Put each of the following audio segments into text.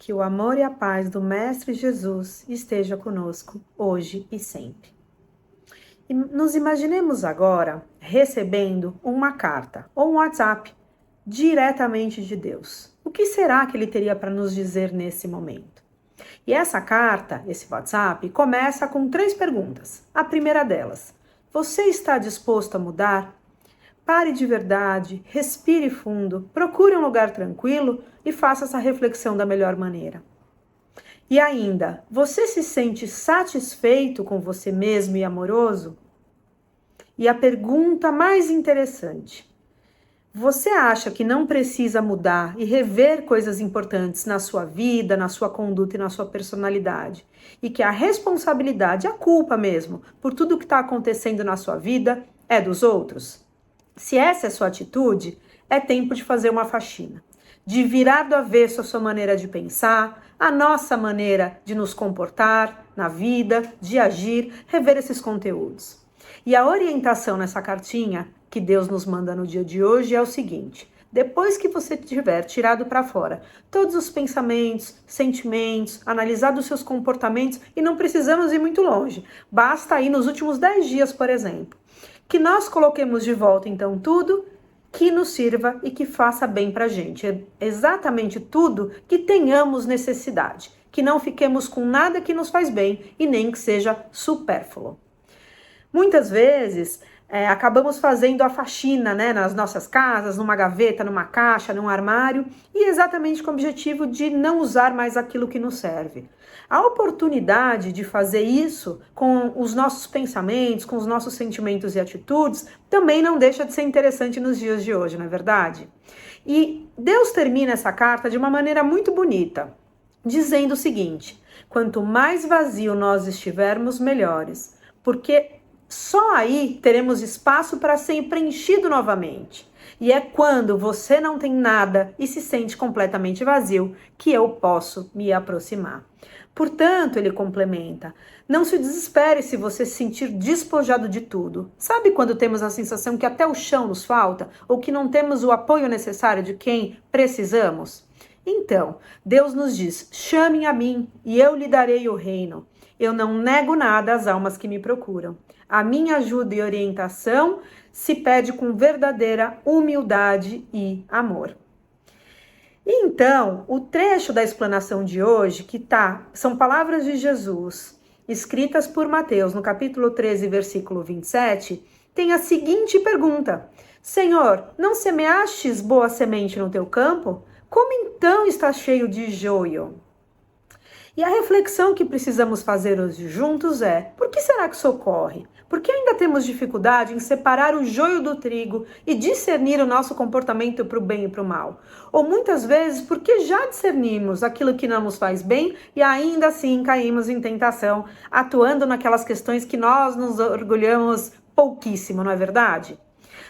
Que o amor e a paz do Mestre Jesus esteja conosco, hoje e sempre. E nos imaginemos agora recebendo uma carta ou um WhatsApp diretamente de Deus. O que será que ele teria para nos dizer nesse momento? E essa carta, esse WhatsApp, começa com 3 perguntas. A primeira delas: você está disposto a mudar? Pare de verdade, respire fundo, procure um lugar tranquilo e faça essa reflexão da melhor maneira. E ainda, você se sente satisfeito com você mesmo e amoroso? E a pergunta mais interessante: você acha que não precisa mudar e rever coisas importantes na sua vida, na sua conduta e na sua personalidade? E que a responsabilidade, a culpa mesmo, por tudo que está acontecendo na sua vida é dos outros? Se essa é a sua atitude, é tempo de fazer uma faxina, de virar do avesso a sua maneira de pensar, a nossa maneira de nos comportar na vida, de agir, rever esses conteúdos. E a orientação nessa cartinha que Deus nos manda no dia de hoje é o seguinte: depois que você tiver tirado para fora todos os pensamentos, sentimentos, analisado os seus comportamentos, e não precisamos ir muito longe, basta ir nos últimos 10 dias, por exemplo, que nós coloquemos de volta então tudo que nos sirva e que faça bem para a gente. É exatamente tudo que tenhamos necessidade, que não fiquemos com nada que nos faz bem e nem que seja supérfluo. Muitas vezes acabamos fazendo a faxina, nas nossas casas, numa gaveta, numa caixa, num armário, e exatamente com o objetivo de não usar mais aquilo que nos serve. A oportunidade de fazer isso com os nossos pensamentos, com os nossos sentimentos e atitudes, também não deixa de ser interessante nos dias de hoje, não é verdade? E Deus termina essa carta de uma maneira muito bonita, dizendo o seguinte: quanto mais vazio nós estivermos, melhores, porque só aí teremos espaço para ser preenchido novamente. E é quando você não tem nada e se sente completamente vazio que eu posso me aproximar. Portanto, ele complementa: não se desespere se você se sentir despojado de tudo. Sabe quando temos a sensação que até o chão nos falta ou que não temos o apoio necessário de quem precisamos? Então, Deus nos diz: chamem a mim e eu lhe darei o reino. Eu não nego nada às almas que me procuram. A minha ajuda e orientação se pede com verdadeira humildade e amor. Então, o trecho da explanação de hoje, são palavras de Jesus, escritas por Mateus, no capítulo 13, versículo 27, tem a seguinte pergunta: Senhor, não semeastes boa semente no teu campo? Como então está cheio de joio? E a reflexão que precisamos fazer hoje juntos é: por que será que isso ocorre? Por que ainda temos dificuldade em separar o joio do trigo e discernir o nosso comportamento para o bem e para o mal? Ou muitas vezes porque já discernimos aquilo que não nos faz bem e ainda assim caímos em tentação, atuando naquelas questões que nós nos orgulhamos pouquíssimo, não é verdade?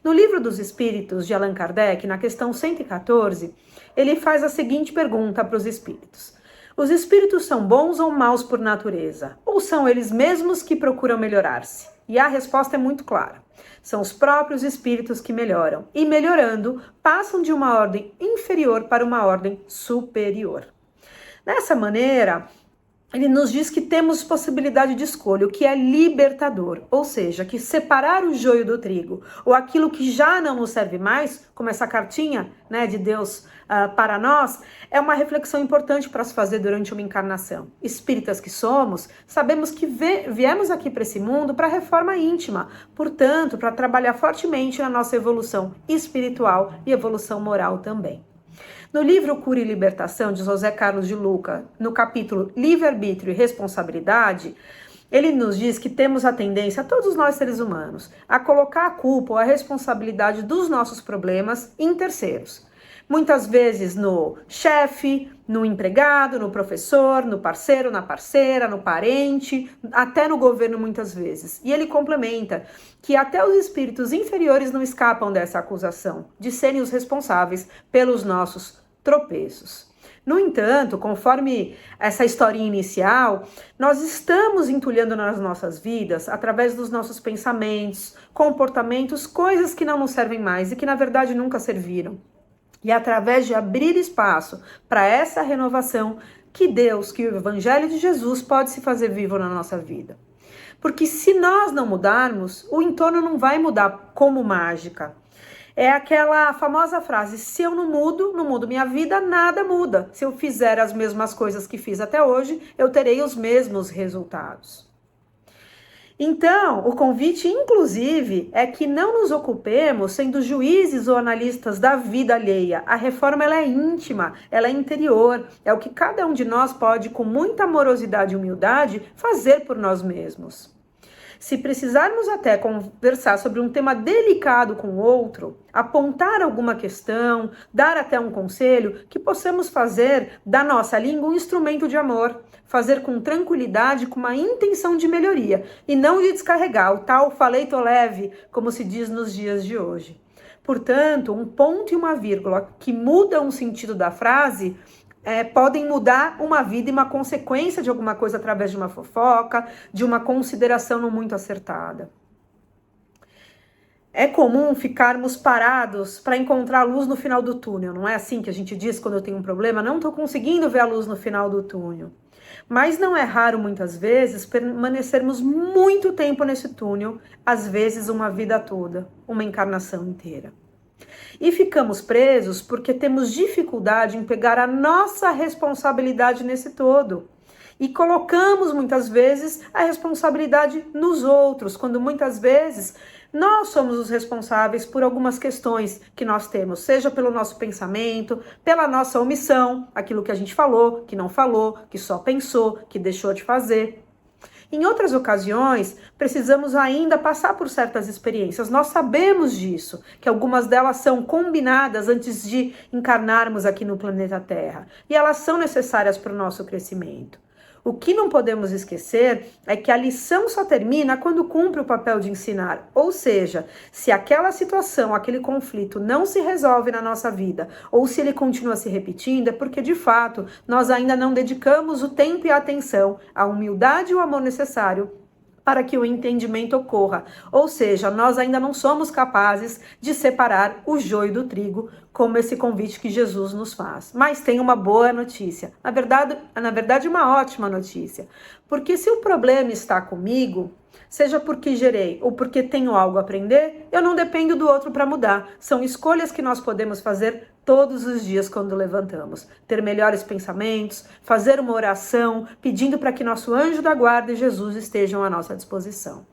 No Livro dos Espíritos, de Allan Kardec, na questão 114, ele faz a seguinte pergunta para os espíritos: os espíritos são bons ou maus por natureza? Ou são eles mesmos que procuram melhorar-se? E a resposta é muito clara: são os próprios espíritos que melhoram, e melhorando, passam de uma ordem inferior para uma ordem superior. Dessa maneira, ele nos diz que temos possibilidade de escolha, o que é libertador, ou seja, que separar o joio do trigo, ou aquilo que já não nos serve mais, como essa cartinha de Deus para nós, é uma reflexão importante para se fazer durante uma encarnação. Espíritas que somos, sabemos que viemos aqui para esse mundo para reforma íntima, portanto, para trabalhar fortemente na nossa evolução espiritual e evolução moral também. No livro Cura e Libertação, de José Carlos de Luca, no capítulo Livre-Arbítrio e Responsabilidade, ele nos diz que temos a tendência, todos nós seres humanos, a colocar a culpa ou a responsabilidade dos nossos problemas em terceiros. Muitas vezes no chefe, no empregado, no professor, no parceiro, na parceira, no parente, até no governo muitas vezes. E ele complementa que até os espíritos inferiores não escapam dessa acusação de serem os responsáveis pelos nossos tropeços. No entanto, conforme essa historinha inicial, nós estamos entulhando nas nossas vidas, através dos nossos pensamentos, comportamentos, coisas que não nos servem mais e que na verdade nunca serviram. E através de abrir espaço para essa renovação, que Deus, que o Evangelho de Jesus pode se fazer vivo na nossa vida. Porque se nós não mudarmos, o entorno não vai mudar como mágica. É aquela famosa frase, se eu não mudo minha vida, nada muda. Se eu fizer as mesmas coisas que fiz até hoje, eu terei os mesmos resultados. Então, o convite, inclusive, é que não nos ocupemos sendo juízes ou analistas da vida alheia. A reforma, ela é íntima, ela é interior, é o que cada um de nós pode, com muita amorosidade e humildade, fazer por nós mesmos. Se precisarmos até conversar sobre um tema delicado com o outro, apontar alguma questão, dar até um conselho, que possamos fazer da nossa língua um instrumento de amor, fazer com tranquilidade, com uma intenção de melhoria, e não de descarregar o tal falei tô leve, como se diz nos dias de hoje. Portanto, um ponto e uma vírgula que mudam o sentido da frase podem mudar uma vida e uma consequência de alguma coisa através de uma fofoca, de uma consideração não muito acertada. É comum ficarmos parados para encontrar a luz no final do túnel. Não é assim que a gente diz quando eu tenho um problema? Não estou conseguindo ver a luz no final do túnel. Mas não é raro, muitas vezes, permanecermos muito tempo nesse túnel, às vezes uma vida toda, uma encarnação inteira. E ficamos presos porque temos dificuldade em pegar a nossa responsabilidade nesse todo. E colocamos muitas vezes a responsabilidade nos outros, quando muitas vezes nós somos os responsáveis por algumas questões que nós temos, seja pelo nosso pensamento, pela nossa omissão, aquilo que a gente falou, que não falou, que só pensou, que deixou de fazer. Em outras ocasiões, precisamos ainda passar por certas experiências. Nós sabemos disso, que algumas delas são combinadas antes de encarnarmos aqui no planeta Terra. E elas são necessárias para o nosso crescimento. O que não podemos esquecer é que a lição só termina quando cumpre o papel de ensinar. Ou seja, se aquela situação, aquele conflito não se resolve na nossa vida, ou se ele continua se repetindo, é porque, de fato, nós ainda não dedicamos o tempo e a atenção, a humildade e o amor necessário para que o entendimento ocorra. Ou seja, nós ainda não somos capazes de separar o joio do trigo, como esse convite que Jesus nos faz. Mas tem uma boa notícia. Na verdade, uma ótima notícia. Porque se o problema está comigo, seja porque gerei ou porque tenho algo a aprender, eu não dependo do outro para mudar. São escolhas que nós podemos fazer todos os dias quando levantamos. Ter melhores pensamentos, fazer uma oração, pedindo para que nosso anjo da guarda e Jesus estejam à nossa disposição.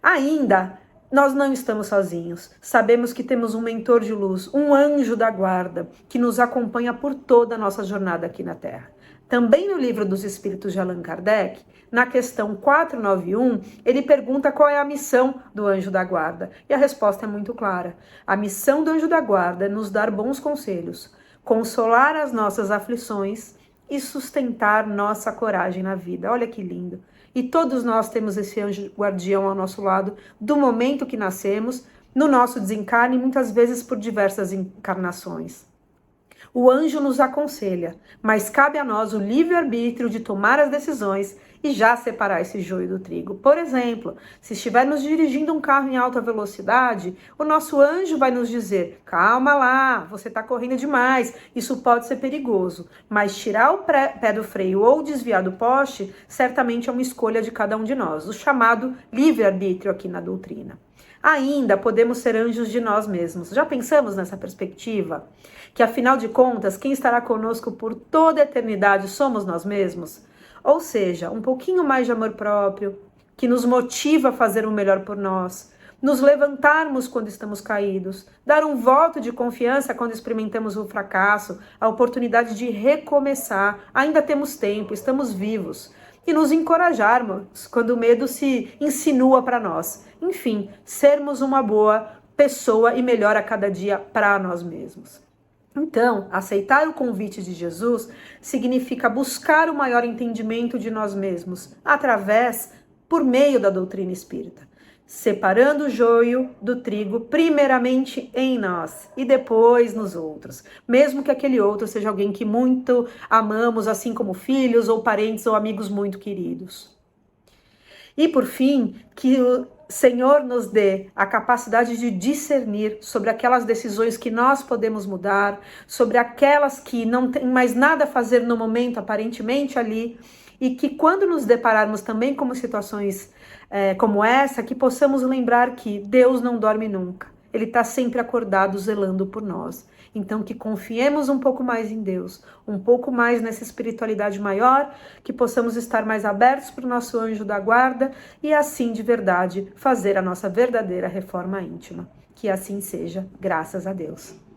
Ainda, nós não estamos sozinhos. Sabemos que temos um mentor de luz, um anjo da guarda, que nos acompanha por toda a nossa jornada aqui na Terra. Também no livro dos Espíritos de Allan Kardec, na questão 491, ele pergunta qual é a missão do anjo da guarda. E a resposta é muito clara. A missão do anjo da guarda é nos dar bons conselhos, consolar as nossas aflições e sustentar nossa coragem na vida. Olha que lindo. E todos nós temos esse anjo guardião ao nosso lado do momento que nascemos, no nosso desencarne, muitas vezes por diversas encarnações. O anjo nos aconselha, mas cabe a nós o livre-arbítrio de tomar as decisões e já separar esse joio do trigo. Por exemplo, se estivermos dirigindo um carro em alta velocidade, o nosso anjo vai nos dizer, calma lá, você está correndo demais, isso pode ser perigoso. Mas tirar o pé do freio ou desviar do poste, certamente é uma escolha de cada um de nós, o chamado livre-arbítrio aqui na doutrina. Ainda podemos ser anjos de nós mesmos. Já pensamos nessa perspectiva? Que afinal de contas, quem estará conosco por toda a eternidade somos nós mesmos? Ou seja, um pouquinho mais de amor próprio, que nos motiva a fazer o melhor por nós, nos levantarmos quando estamos caídos, dar um voto de confiança quando experimentamos o fracasso, a oportunidade de recomeçar, ainda temos tempo, estamos vivos, e nos encorajarmos quando o medo se insinua para nós. Enfim, sermos uma boa pessoa e melhor a cada dia para nós mesmos. Então, aceitar o convite de Jesus significa buscar o maior entendimento de nós mesmos, por meio da doutrina espírita, separando o joio do trigo primeiramente em nós e depois nos outros, mesmo que aquele outro seja alguém que muito amamos, assim como filhos ou parentes ou amigos muito queridos. E por fim, que Senhor, nos dê a capacidade de discernir sobre aquelas decisões que nós podemos mudar, sobre aquelas que não tem mais nada a fazer no momento, aparentemente ali, e que quando nos depararmos também com situações como essa, que possamos lembrar que Deus não dorme nunca. Ele está sempre acordado, zelando por nós. Então, que confiemos um pouco mais em Deus, um pouco mais nessa espiritualidade maior, que possamos estar mais abertos para o nosso anjo da guarda e assim, de verdade, fazer a nossa verdadeira reforma íntima. Que assim seja, graças a Deus.